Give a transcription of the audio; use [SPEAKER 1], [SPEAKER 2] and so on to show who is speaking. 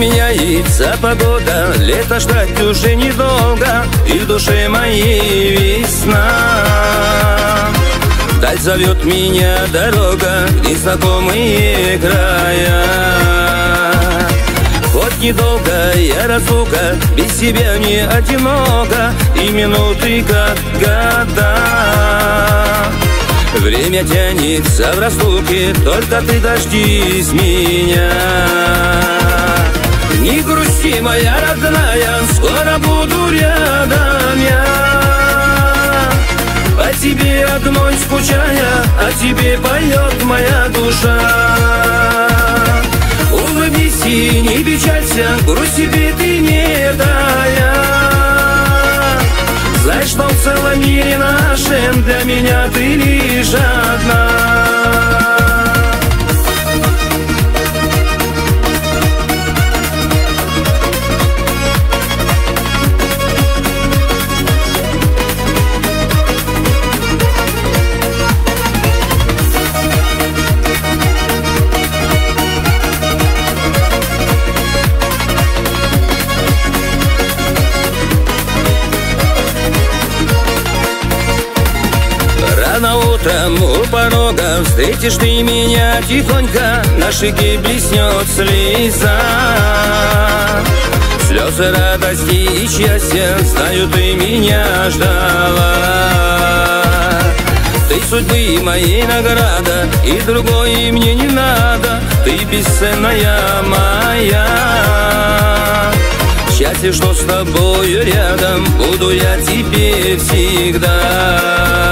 [SPEAKER 1] меняется погода, лето ждать уже недолго, и в душе моей весна. Вдаль зовет меня дорога, незнакомые края. Хоть недолго я разлука, без тебя мне одиноко, и минуты как года. Время тянется в разлуке, только ты дождись меня. Не грусти, моя родная, скоро буду рядом я. По тебе одной скучая, о тебе поет моя душа. Улыбнись и не печалься, грусть себе ты не тая. Знай, что в целом мире нашем для меня ты лишь одна. Рано утром у порога встретишь ты меня тихонько, на щеке блеснет слеза. Слезы радости и счастья, знаю, ты меня ждала. Ты судьбы моей награда, и другой мне не надо, ты бесценная моя. Счастье, что с тобою рядом, буду я тебе всегда.